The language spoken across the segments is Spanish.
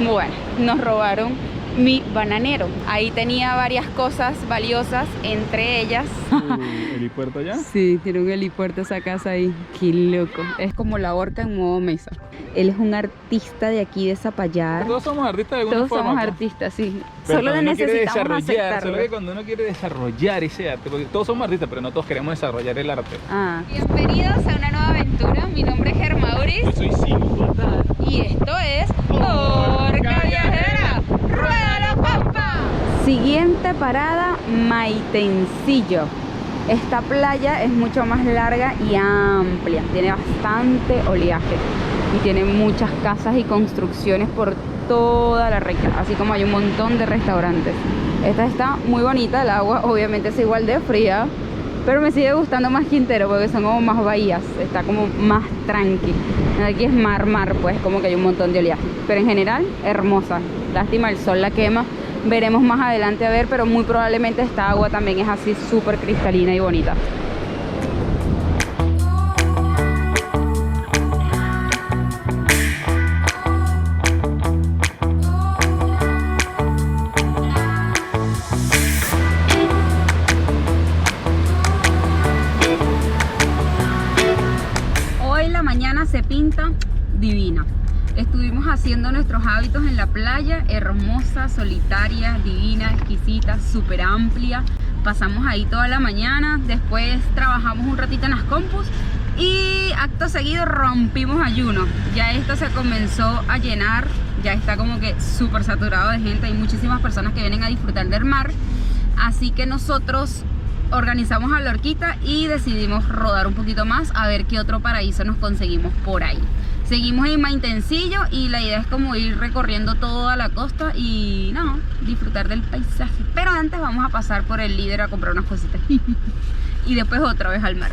Bueno, nos robaron mi bananero. Ahí tenía varias cosas valiosas, entre ellas... ¿Helipuerto allá? Sí, tiene un helipuerto esa casa ahí. Qué loco. Es como la Orca en modo mesa. Él es un artista de aquí de Zapallar. Todos somos artistas de alguna Todos forma. somos ¿No? artistas, sí. Pero Solo cuando uno quiere necesitamos desarrollar, aceptarlo. solo que cuando uno quiere desarrollar ese arte, porque todos somos artistas, pero no todos queremos desarrollar el arte. Bienvenidos a una nueva aventura. Mi nombre es Germauris. Yo soy Cinco. Y esto es Orca Viajera. ¡Ruédalo, papá! Siguiente parada, Maitencillo. Esta playa es mucho más larga y amplia. Tiene bastante oleaje. Y tiene muchas casas y construcciones por toda la recta. Así como hay un montón de restaurantes. Esta está muy bonita. El agua obviamente es igual de fría. Pero me sigue gustando más Quintero porque son como más bahías. Está como más tranqui. Aquí es mar, pues como que hay un montón de oleaje. Pero en general, hermosa. Lástima, el sol la quema. Veremos más adelante a ver, pero muy probablemente esta agua también es así súper cristalina y bonita. Hoy la mañana se pinta divina. Estuvimos haciendo nuestros hábitos en la playa, hermosa, solitaria, divina, exquisita, súper amplia. Pasamos ahí toda la mañana, después trabajamos un ratito en las compus y acto seguido rompimos ayuno. Ya esto se comenzó a llenar, ya está como que súper saturado de gente, hay muchísimas personas que vienen a disfrutar del mar. Así que nosotros organizamos a la horquita y decidimos rodar un poquito más a ver qué otro paraíso nos conseguimos por ahí. Seguimos en Maitencillo y la idea es como ir recorriendo toda la costa y no, disfrutar del paisaje. Pero antes vamos a pasar por el Líder a comprar unas cositas y después otra vez al mar.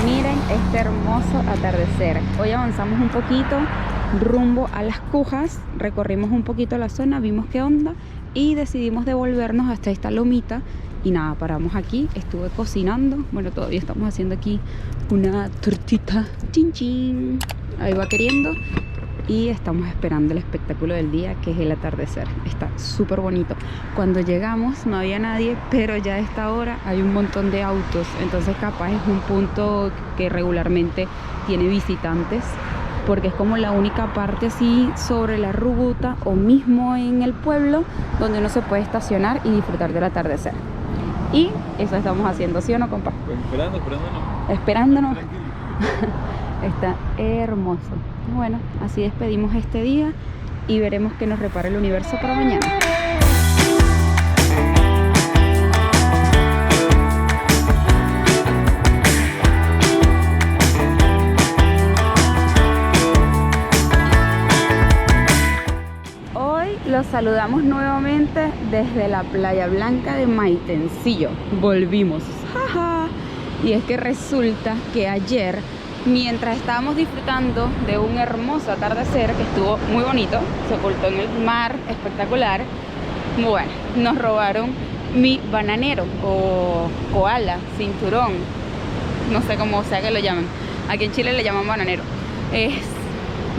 Miren este hermoso atardecer. Hoy avanzamos un poquito rumbo a Las Cujas, recorrimos un poquito la zona, vimos qué onda y decidimos devolvernos hasta esta lomita y nada, paramos aquí, estuve cocinando, bueno, todavía estamos haciendo aquí una tortita, chin chin, ahí va queriendo y estamos esperando el espectáculo del día que es el atardecer. Está súper bonito. Cuando llegamos no había nadie, pero ya a esta hora hay un montón de autos, entonces capaz es un punto que regularmente tiene visitantes, porque es como la única parte así sobre la ruta o mismo en el pueblo donde uno se puede estacionar y disfrutar del atardecer. Y eso estamos haciendo, ¿sí o no, compa? Pues Esperándonos. Está hermoso. Bueno, así despedimos este día y veremos qué nos repara el universo para mañana. Los saludamos nuevamente desde la Playa Blanca de Maitencillo. Volvimos. ¡Jaja! Y es que resulta que ayer, mientras estábamos disfrutando de un hermoso atardecer que estuvo muy bonito, se ocultó en el mar, espectacular, bueno, nos robaron mi bananero o koala, cinturón, no sé cómo sea que lo llaman. Aquí en Chile le llaman bananero.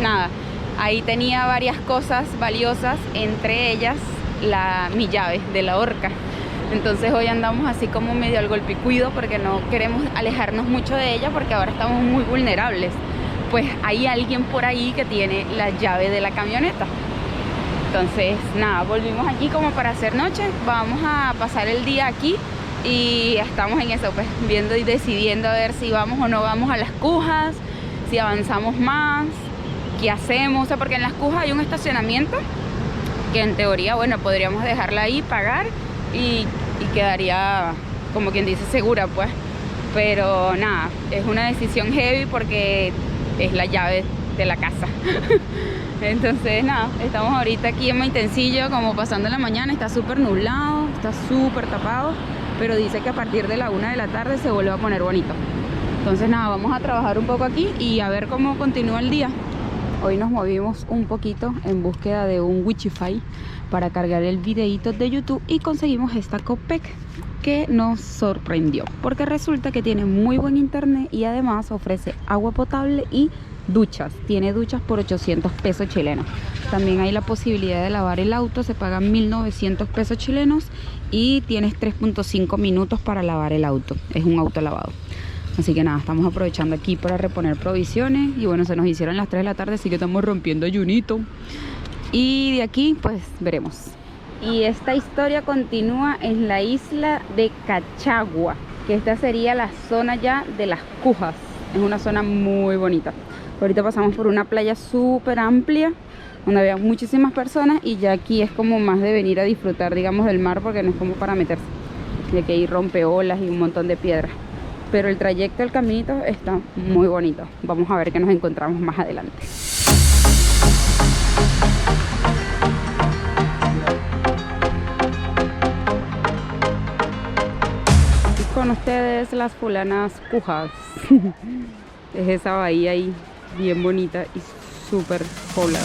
Nada. Ahí tenía varias cosas valiosas, entre ellas mi llave de la Orca. Entonces hoy andamos así como medio al golpe y cuido porque no queremos alejarnos mucho de ella porque ahora estamos muy vulnerables. Pues hay alguien por ahí que tiene la llave de la camioneta. Entonces nada, volvimos aquí como para hacer noche. Vamos a pasar el día aquí y estamos en eso, pues viendo y decidiendo a ver si vamos o no vamos a Las Cujas, si avanzamos más. ¿Qué hacemos? O sea, porque en Las Cujas hay un estacionamiento que en teoría, bueno, podríamos dejarla ahí, pagar y quedaría, como quien dice, segura, pues. Pero nada, es una decisión heavy porque es la llave de la casa. Entonces nada, estamos ahorita aquí en Maitencillo como pasando la mañana, está súper nublado, está súper tapado, pero dice que a partir de la 1 de la tarde se vuelve a poner bonito. Entonces nada, vamos a trabajar un poco aquí y a ver cómo continúa el día. Hoy nos movimos un poquito en búsqueda de un Wi-Fi para cargar el videíto de YouTube y conseguimos esta Copec que nos sorprendió porque resulta que tiene muy buen internet y además ofrece agua potable y duchas. Tiene duchas por 800 pesos chilenos. También hay la posibilidad de lavar el auto, se pagan 1900 pesos chilenos y tienes 3.5 minutos para lavar el auto. Es un auto lavado. Así que nada, estamos aprovechando aquí para reponer provisiones. Y bueno, se nos hicieron las 3 de la tarde, así que estamos rompiendo ayunito. Y de aquí, pues, veremos. Y esta historia continúa en la isla de Cachagua, que esta sería la zona ya de las Cujas. Es una zona muy bonita. Ahorita pasamos por una playa súper amplia, donde había muchísimas personas. Y ya aquí es como más de venir a disfrutar, digamos, del mar, porque no es como para meterse. Y aquí hay rompeolas y un montón de piedras. Pero el trayecto, el caminito está muy bonito. Vamos a ver qué nos encontramos más adelante. Y con ustedes las fulanas Cujas. Es esa bahía ahí bien bonita y súper poblada.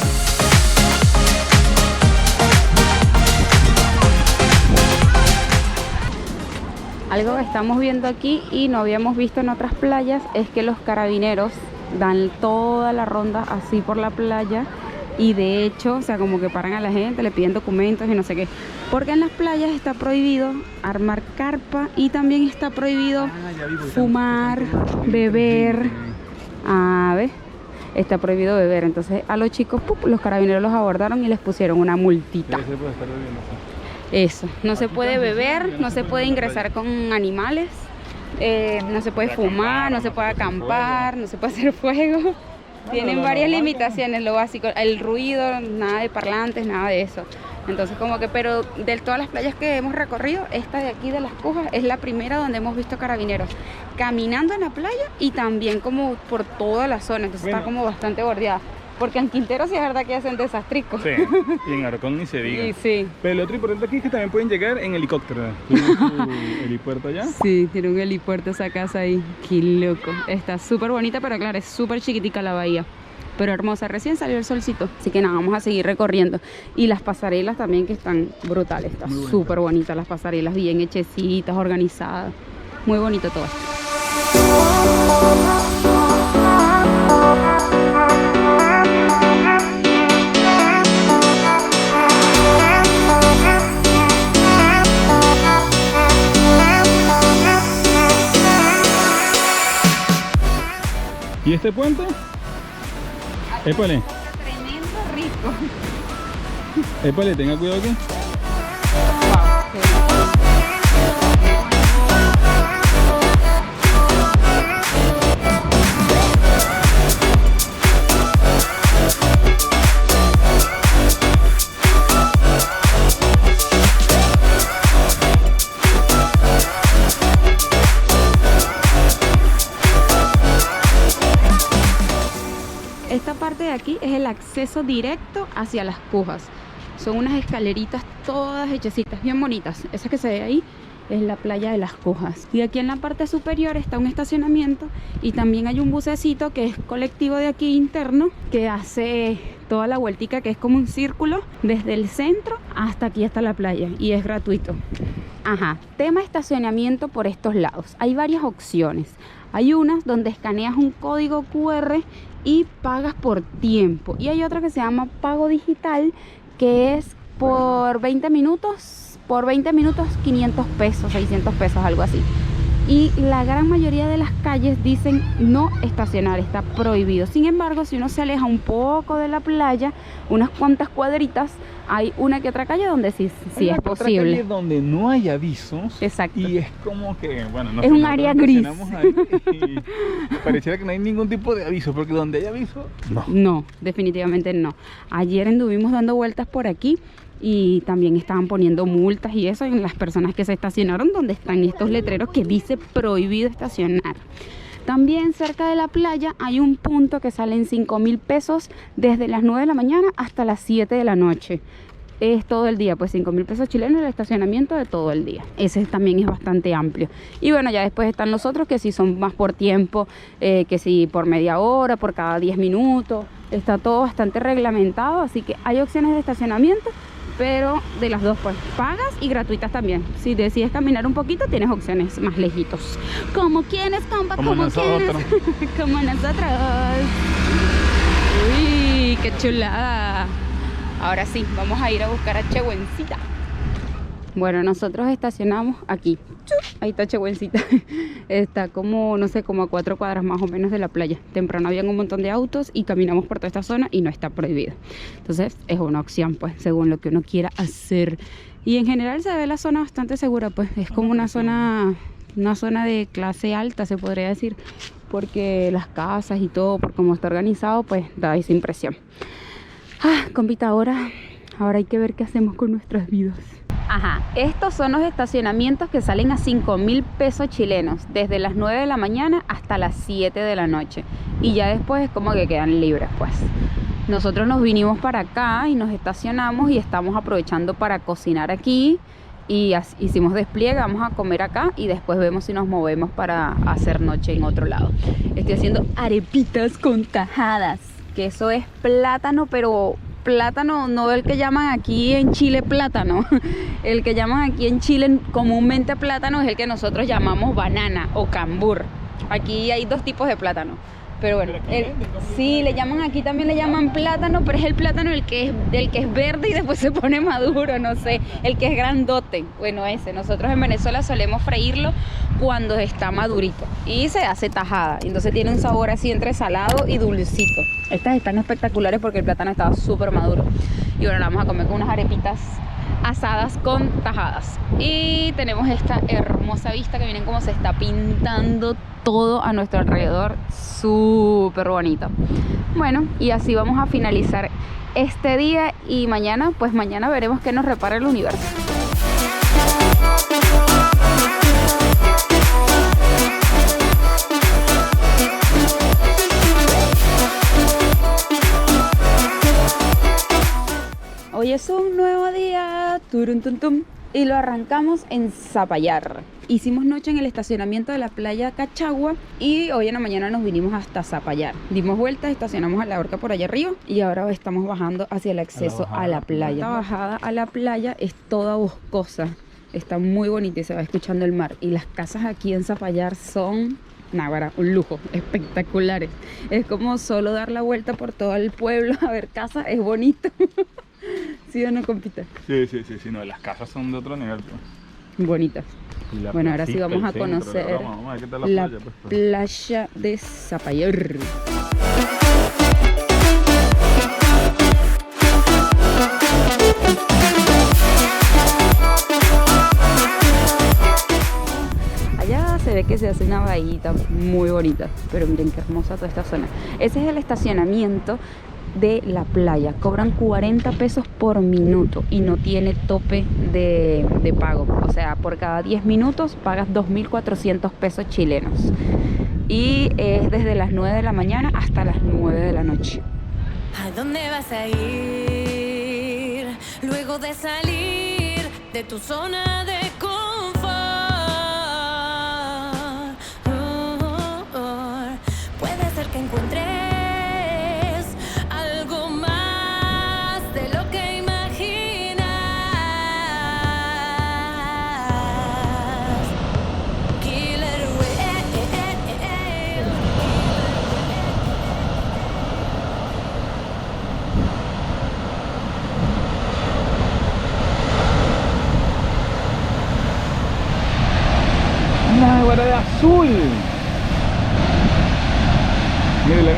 Algo que estamos viendo aquí y no habíamos visto en otras playas es que los carabineros dan toda la ronda así por la playa y de hecho, o sea, como que paran a la gente, le piden documentos y no sé qué. Porque en las playas está prohibido armar carpa y también está prohibido fumar, beber. A ver, está prohibido beber. Entonces a los chicos, los carabineros los abordaron y les pusieron una multita. Eso, no se puede beber, no se puede ingresar con animales, no se puede fumar, no se puede acampar, no se puede hacer fuego. Tienen varias limitaciones, lo básico, el ruido, nada de parlantes, nada de eso. Entonces como que, pero de todas las playas que hemos recorrido, esta de aquí de las Cujas es la primera donde hemos visto carabineros caminando en la playa y también como por toda la zona, entonces está como bastante bordeada. Porque en Quintero sí es verdad que hacen desastricos. Sí, y en Arcón ni se diga. Y sí. Pero lo otro importante aquí es que también pueden llegar en helicóptero. ¿Tienen su helipuerto allá? Sí, tiene un helipuerto esa casa ahí. Qué loco. Está súper bonita, pero claro, es súper chiquitica la bahía. Pero hermosa, recién salió el solcito. Así que nada, vamos a seguir recorriendo. Y las pasarelas también que están brutales. Está súper bonitas las pasarelas, bien hechecitas, organizadas. Muy bonito todo esto. ¿Y este puente? Épale. Tremendo rico. Épale, tenga cuidado aquí. Esta parte de aquí es el acceso directo hacia las Cujas. Son unas escaleritas todas hechecitas, bien bonitas. Esa que se ve ahí es la playa de las Cujas. Y aquí en la parte superior está un estacionamiento y también hay un bucecito que es colectivo de aquí interno que hace toda la vueltica, que es como un círculo desde el centro hasta aquí, hasta la playa, y es gratuito. Ajá, tema estacionamiento por estos lados. Hay varias opciones. Hay unas donde escaneas un código QR y pagas por tiempo. Y hay otra que se llama pago digital, que es por 20 minutos. Por 20 minutos 500 pesos, 600 pesos, algo así. Y la gran mayoría de las calles dicen no estacionar, está prohibido. Sin embargo, si uno se aleja un poco de la playa, unas cuantas cuadritas, hay una que otra calle donde sí es posible. Calle donde no hay avisos. Exacto. Y es como que, bueno, no es sé, un área gris. Ahí y pareciera que no hay ningún tipo de aviso, porque donde hay aviso, no. No, definitivamente no. Ayer anduvimos dando vueltas por aquí y también estaban poniendo multas y eso en las personas que se estacionaron donde están estos letreros que dice prohibido estacionar. También cerca de la playa hay un punto que sale en 5.000 pesos desde las 9 de la mañana hasta las 7 de la noche. es todo el día, pues 5.000 pesos chilenos el estacionamiento de todo el día. Ese también es bastante amplio. Y bueno, ya después están los otros que sí son más por tiempo, que sí por media hora, por cada 10 minutos. Está todo bastante reglamentado, así que hay opciones de estacionamiento, pero de las dos, pues pagas y gratuitas también. Si decides caminar un poquito, tienes opciones más lejitos. Como quienes, compa, como quienes. Como nosotros. Uy, qué chulada. Ahora sí, vamos a ir a buscar a Chehuencita. Bueno, nosotros estacionamos aquí. Ahí está Chehuencita. Está como, no sé, como a 4 cuadras más o menos de la playa. Temprano habían un montón de autos y caminamos por toda esta zona y no está prohibido. Entonces es una opción, pues, según lo que uno quiera hacer. Y en general se ve la zona bastante segura, pues. Es como una zona de clase alta, se podría decir. Porque las casas y todo, por cómo está organizado, pues da esa impresión. Compita, ahora hay que ver qué hacemos con nuestras vidas. Ajá, estos son los estacionamientos que salen a 5.000 pesos chilenos, desde las 9 de la mañana hasta las 7 de la noche. Y ya después es como que quedan libres, pues. Nosotros nos vinimos para acá y nos estacionamos y estamos aprovechando para cocinar aquí. Y hicimos despliegue, vamos a comer acá y después vemos si nos movemos para hacer noche en otro lado. Estoy haciendo arepitas con tajadas, que eso es plátano, pero plátano no el que llaman aquí en Chile plátano. El que llaman aquí en Chile comúnmente plátano es el que nosotros llamamos banana o cambur. Aquí hay dos tipos de plátano. Pero bueno, sí, le llaman aquí, también le llaman plátano, pero es el plátano el que es verde y después se pone maduro, no sé, el que es grandote. Bueno, ese, nosotros en Venezuela solemos freírlo cuando está madurito y se hace tajada, entonces tiene un sabor así entre salado y dulcito. Estas están espectaculares porque el plátano estaba súper maduro. Y bueno, la vamos a comer con unas arepitas asadas con tajadas. Y tenemos esta hermosa vista que miren cómo se está pintando todo a nuestro alrededor, súper bonito. Bueno, y así vamos a finalizar este día y mañana, pues mañana veremos qué nos repara el universo. Hoy es un nuevo día, turun, tum, tum, y lo arrancamos en Zapallar. Hicimos noche en el estacionamiento de la playa Cachagua y hoy en la mañana nos vinimos hasta Zapallar. Dimos vueltas, estacionamos a la horca por allá arriba y ahora estamos bajando hacia el acceso a la playa. Esta bajada a la playa es toda boscosa, está muy bonita y se va escuchando el mar. Y las casas aquí en Zapallar son... Náguara, un lujo, espectaculares. Es como solo dar la vuelta por todo el pueblo a ver casas, es bonito. ¿Sí o no, compita? Sí, no, las casas son de otro nivel, pues. Bonitas. Bueno, ahora sí vamos a conocer vamos a ver qué tal la playa, pues. Playa de Zapallar. Allá se ve que se hace una bahita muy bonita, pero miren qué hermosa toda esta zona. Ese es el estacionamiento de la playa. Cobran 40 pesos por minuto y no tiene tope de pago. O sea, por cada 10 minutos pagas 2.400 pesos chilenos. Y es desde las 9 de la mañana hasta las 9 de la noche. ¿A dónde vas a ir luego de salir de tu zona de confort? Puede ser que encuentres algo más de lo que imaginas. Killer ¡Una guarda de azul! Mírala.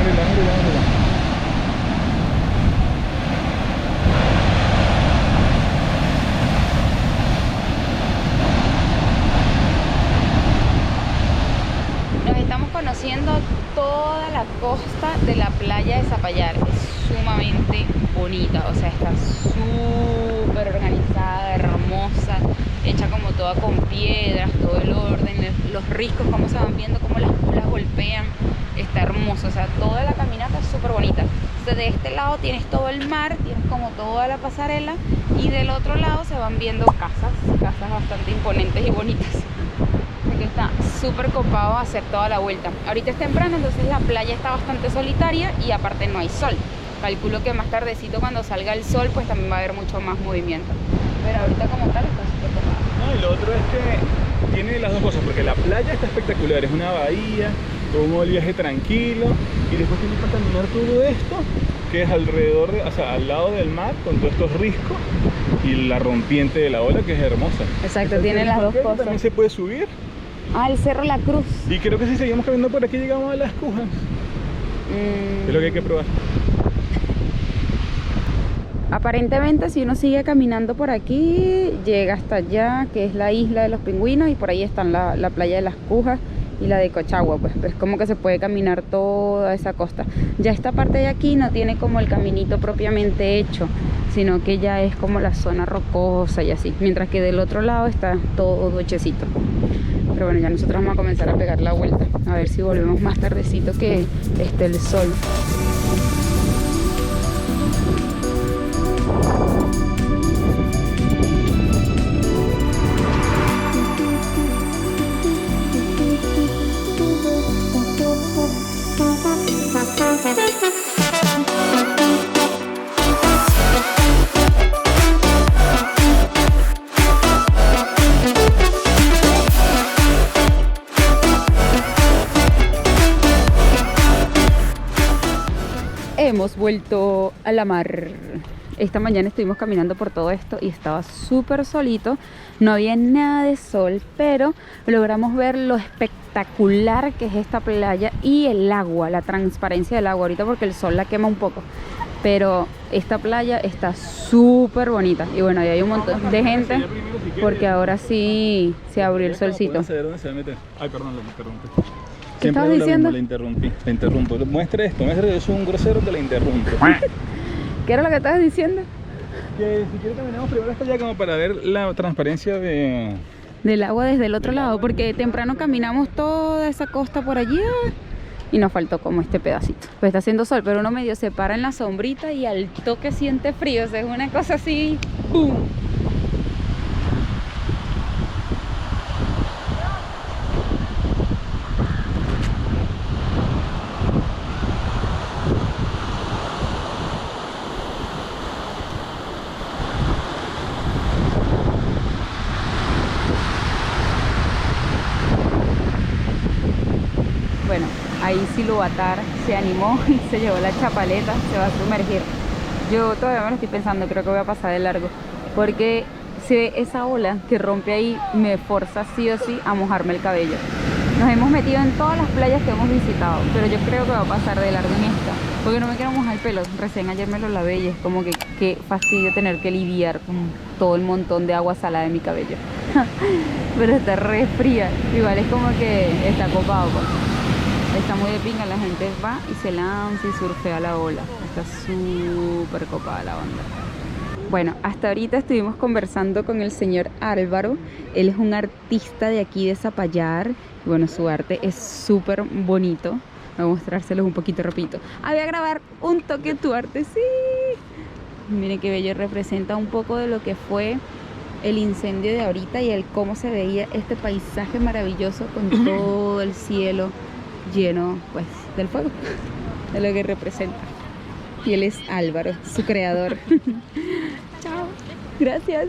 Nos estamos conociendo toda la costa de la playa de Zapallar. Es sumamente bonita, o sea, está súper organizada, hermosa, hecha como toda con piedras, todo el orden, los riscos, cómo se van viendo, cómo las olas golpean. está hermoso, o sea, toda la caminata es súper bonita. Entonces, de este lado tienes todo el mar, tienes como toda la pasarela, y del otro lado se van viendo casas bastante imponentes y bonitas. Aquí está súper copado hacer toda la vuelta. Ahorita es temprano, entonces la playa está bastante solitaria y aparte no hay sol. Calculo que más tardecito, cuando salga el sol, pues también va a haber mucho más movimiento. Pero ahorita como tal está súper copado. No, y lo otro es que tiene las dos cosas, porque la playa está espectacular, es una bahía, todo un viaje tranquilo, y después tienes para caminar todo esto, que es alrededor, o sea, al lado del mar, con todos estos riscos, y la rompiente de la ola, que es hermosa. Exacto, tiene las dos cosas. También se puede subir, El Cerro La Cruz. y creo que si seguimos caminando por aquí llegamos a las Cujas. Es lo que hay que probar. Aparentemente, si uno sigue caminando por aquí, llega hasta allá, que es la isla de los pingüinos, y por ahí están la playa de las Cujas y la de Cochagua. Pues es como que se puede caminar toda esa costa. Ya esta parte de aquí no tiene como el caminito propiamente hecho, sino que ya es como la zona rocosa y así, mientras que del otro lado está todo hechecito. Pero bueno, ya nosotros vamos a comenzar a pegar la vuelta, a ver si volvemos más tardecito que esté el sol. Hemos vuelto a la mar. Esta mañana estuvimos caminando por todo esto y estaba súper solito, no había nada de sol, pero logramos ver lo espectacular que es esta playa y el agua, la transparencia del agua ahorita, porque el sol la quema un poco, pero esta playa está súper bonita. Y bueno, ahí hay un montón de gente, porque ahora sí se abrió el solcito. Vamos a ver dónde se va a meter. Ay, perdón, lo interrumpí. ¿Qué estabas diciendo? La interrumpo. Muestra esto, muestra que yo soy un grosero, te la interrumpo. ¿Qué era lo que estabas diciendo? Que si quieres caminamos primero hasta allá como para ver la transparencia del agua desde el otro lado, porque temprano caminamos toda esa costa por allí y nos faltó como este pedacito. Pues está haciendo sol, pero uno medio se para en la sombrita y al toque siente frío, o sea, es una cosa así, ¡pum! Bueno, ahí Siluatar se animó y se llevó la chapaleta, se va a sumergir. Yo todavía me lo estoy pensando, creo que voy a pasar de largo, porque si ve esa ola que rompe ahí, me forza sí o sí a mojarme el cabello. Nos hemos metido en todas las playas que hemos visitado, pero yo creo que va a pasar de largo en esta, porque no me quiero mojar el pelo. Recién ayer me lo lavé y es como que qué fastidio tener que lidiar con todo el montón de agua salada de mi cabello. Pero está re fría, igual es como que está copado, pues. Está muy de pinga, la gente va y se lanza y surfea la ola. Está súper copada la onda. Bueno, hasta ahorita estuvimos conversando con el señor Álvaro. Él es un artista de aquí de Zapallar. Y bueno, su arte es súper bonito. Voy a mostrárselos un poquito rapidito. Voy a grabar un toque de tu arte, sí. Miren qué bello, representa un poco de lo que fue el incendio de ahorita y el cómo se veía este paisaje maravilloso con todo el cielo lleno, pues, del fuego, de lo que representa. Y él es Álvaro, su creador. Chao, gracias.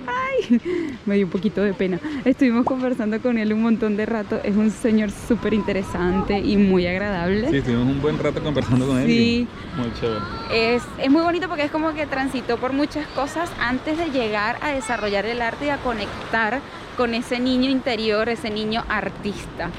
Ay, me dio un poquito de pena. Estuvimos conversando con él un montón de rato. Es un señor súper interesante y muy agradable. Sí, estuvimos un buen rato conversando con él. Sí. Muy chévere. Es muy bonito porque es como que transitó por muchas cosas antes de llegar a desarrollar el arte y a conectar con ese niño interior, ese niño artista.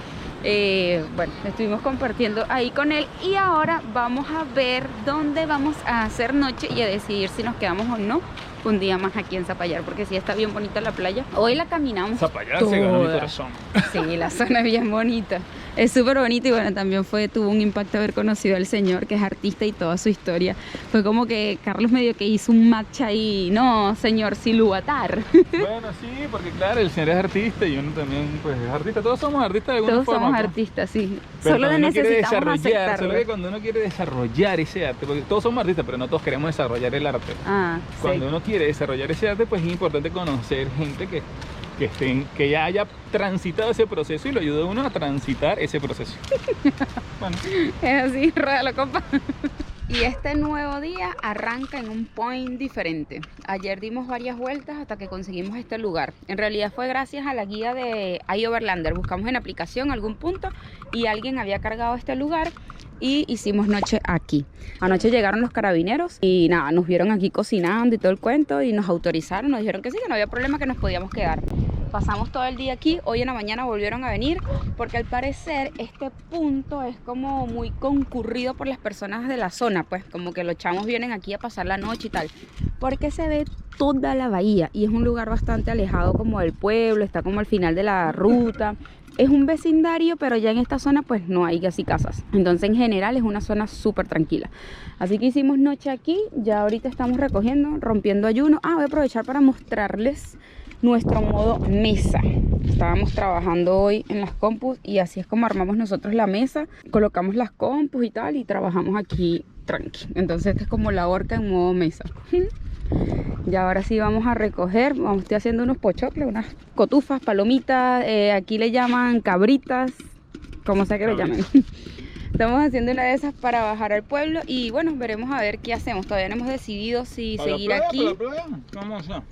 Bueno, estuvimos compartiendo ahí con él y ahora vamos a ver dónde vamos a hacer noche y a decidir si nos quedamos o no un día más aquí en Zapallar, porque sí está bien bonita la playa. Hoy la caminamos Zapallar se ganó mi corazón. Sí, la zona es bien bonita. Es súper bonita y bueno, también tuvo un impacto haber conocido al señor que es artista y toda su historia. Fue como que Carlos medio que hizo un match ahí, no, señor Silúatar. Bueno, sí, porque claro, el señor es artista y uno también pues es artista. Todos somos artistas de alguna Todos forma. somos Pues. artistas, sí. Pero Solo cuando uno quiere necesitamos desarrollar, aceptarlo. solo que cuando uno quiere desarrollar ese arte, porque todos somos artistas, pero no todos queremos desarrollar el arte. Ah, Cuando sí. uno quiere desarrollar ese arte, pues es importante conocer gente que ya haya transitado ese proceso y lo ayude a uno a transitar ese proceso. Bueno, Es así, rueda compa. Y este nuevo día arranca en un point diferente. Ayer dimos varias vueltas hasta que conseguimos este lugar. En realidad fue gracias a la guía de iOverlander. Buscamos en aplicación algún punto y alguien había cargado este lugar y hicimos noche aquí. Anoche llegaron los carabineros y nada, nos vieron aquí cocinando y todo el cuento y nos autorizaron, nos dijeron que sí, que no había problema, que nos podíamos quedar. Pasamos todo el día aquí, hoy en la mañana volvieron a venir porque al parecer este punto es como muy concurrido por las personas de la zona, pues como que los chamos vienen aquí a pasar la noche y tal, porque se ve toda la bahía y es un lugar bastante alejado como del pueblo, está como al final de la ruta. Es un vecindario, pero ya en esta zona pues no hay casi casas. Entonces en general es una zona súper tranquila. Así que hicimos noche aquí, ya ahorita estamos recogiendo, rompiendo ayuno. Voy a aprovechar para mostrarles nuestro modo mesa. Estábamos trabajando hoy en las compus y así es como armamos nosotros la mesa. Colocamos las compus y tal y trabajamos aquí tranqui. Entonces esta es como la horca en modo mesa. Y ahora sí vamos a recoger, estoy haciendo unos pochocles, unas cotufas, palomitas, aquí le llaman cabritas, como sea que lo llamen. Estamos haciendo una de esas para bajar al pueblo y bueno, veremos a ver qué hacemos. Todavía no hemos decidido si seguir aquí. Vamos a.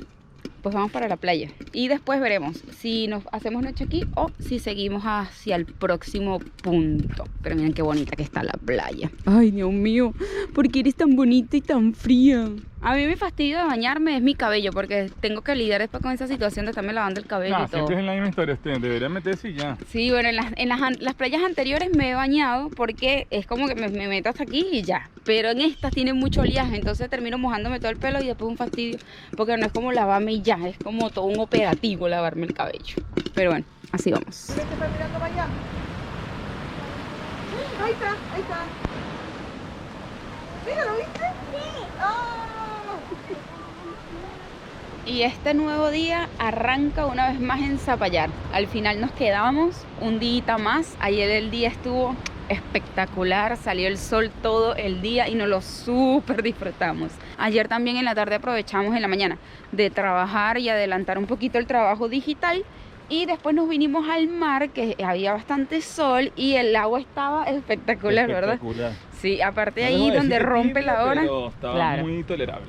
Pues vamos para la playa y después veremos si nos hacemos noche aquí o si seguimos hacia el próximo punto. Pero miren qué bonita que está la playa. Ay, Dios mío, ¿por qué eres tan bonita y tan fría? A mí mi fastidio de bañarme es mi cabello porque tengo que lidiar después con esa situación de estarme lavando el cabello y todo. Siempre es la misma historia, debería meterse y ya. Sí, bueno, en las playas anteriores me he bañado porque es como que me meto hasta aquí y ya. Pero en estas tiene mucho oleaje, entonces termino mojándome todo el pelo y después un fastidio. Porque no es como lavarme y ya, es como todo un operativo lavarme el cabello. Pero bueno, así vamos. ¿Ves que está mirando para allá? Ahí está, ahí está. Mira, ¿lo viste? Sí. Y este nuevo día arranca una vez más en Zapallar. Al final nos quedamos un día más. Ayer el día estuvo espectacular, salió el sol todo el día y nos lo súper disfrutamos. Ayer también en la tarde aprovechamos en la mañana de trabajar y adelantar un poquito el trabajo digital. Y después nos vinimos al mar, que había bastante sol y el agua estaba espectacular, ¿verdad? Sí, aparte de ahí donde rompe la hora. Pero estaba claro, muy tolerable.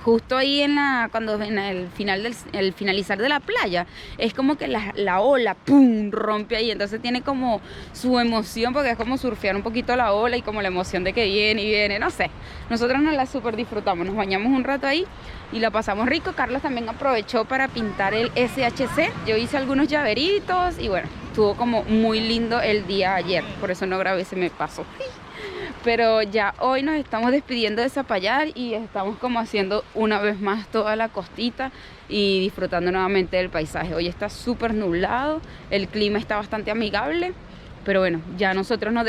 justo ahí en el finalizar de la playa, es como que la ola, ¡pum!, rompe ahí. Entonces tiene como su emoción, porque es como surfear un poquito la ola y como la emoción de que viene y viene, no sé. Nosotros nos la súper disfrutamos, nos bañamos un rato ahí y la pasamos rico. Carlos también aprovechó para pintar el SHC. Yo hice algunos llaveritos y bueno, estuvo como muy lindo el día ayer. Por eso no grabé, se me pasó. Pero ya hoy nos estamos despidiendo de Zapallar y estamos como haciendo una vez más toda la costita y disfrutando nuevamente del paisaje. Hoy está súper nublado, el clima está bastante amigable, pero bueno, ya nosotros nos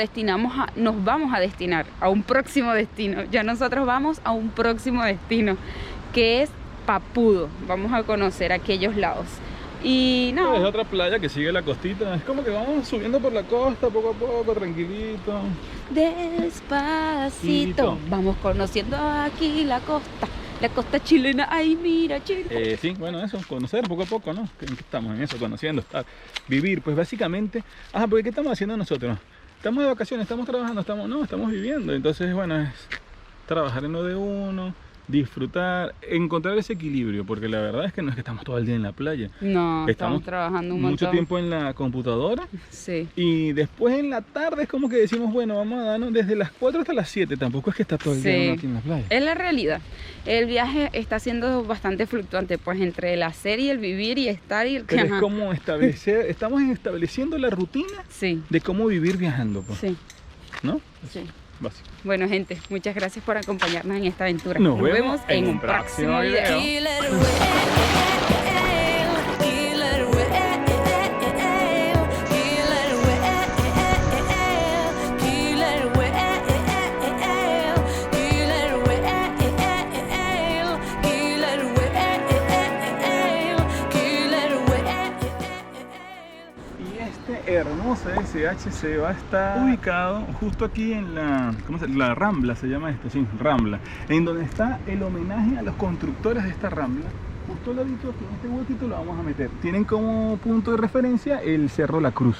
vamos a destinar a un próximo destino. Ya nosotros vamos a un próximo destino, que es Papudo. Vamos a conocer aquellos lados. Y no, Es otra playa que sigue la costita. Es como que vamos subiendo por la costa poco a poco, tranquilito. despacito, vamos conociendo aquí la costa chilena. Ay, mira, Chile. Sí, bueno, eso, conocer poco a poco, ¿no? ¿En qué estamos? En eso, conociendo, estar, vivir. Pues básicamente, porque ¿qué estamos haciendo nosotros? Estamos de vacaciones, estamos trabajando, estamos viviendo. Entonces, bueno, es trabajar en lo de uno, disfrutar, encontrar ese equilibrio, porque la verdad es que no es que estamos todo el día en la playa. No, estamos trabajando un montón. Mucho tiempo en la computadora. Sí. Y después en la tarde es como que decimos, bueno, vamos a darnos desde las 4 hasta las 7. Tampoco es que está todo el día uno aquí en la playa. Es la realidad. El viaje está siendo bastante fluctuante, pues entre el hacer y el vivir y estar y el que... Pero es como estamos estableciendo la rutina Sí, de cómo vivir viajando, pues, sí, ¿no? sí. básico. Bueno, gente, muchas gracias por acompañarnos en esta aventura. Nos vemos en un próximo video. Killer whale, killer whale, killer whale, killer whale, killer whale, killer whale, killer whale. Y este hermoso SHC va a estar ubicado justo aquí en la, ¿cómo se llama? La Rambla se llama esto, sí, Rambla, en donde está el homenaje a los constructores de esta Rambla. Justo al ladito, aquí en este huequito lo vamos a meter. Tienen como punto de referencia el Cerro La Cruz.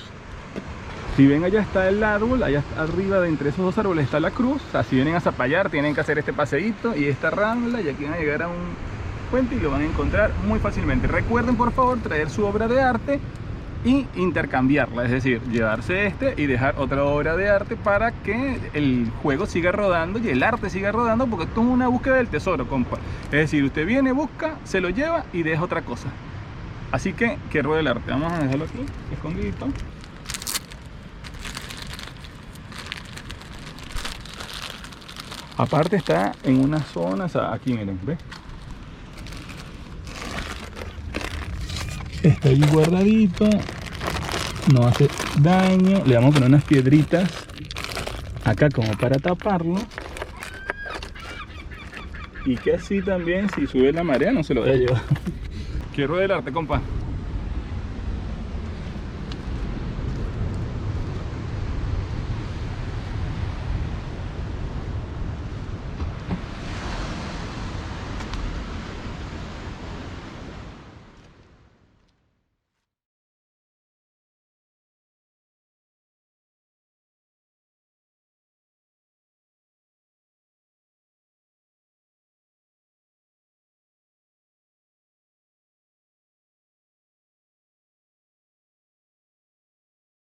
Si ven, allá está el árbol, allá arriba de entre esos dos árboles está la cruz. O sea, si vienen a Zapallar tienen que hacer este paseíto y esta Rambla, y aquí van a llegar a un puente y lo van a encontrar muy fácilmente. Recuerden, por favor, traer su obra de arte y intercambiarla, es decir, llevarse este y dejar otra obra de arte para que el juego siga rodando y el arte siga rodando, porque esto es una búsqueda del tesoro, compa. Es decir, usted viene, busca, se lo lleva y deja otra cosa. Así que ruede el arte. Vamos a dejarlo aquí, escondidito. Aparte está en una zona, o sea, aquí miren, ¿ves? Está ahí guardadito, no hace daño. Le vamos a poner unas piedritas acá como para taparlo, y que así también, si sube la marea, no se lo vaya a llevar. Quiero del arte, compa.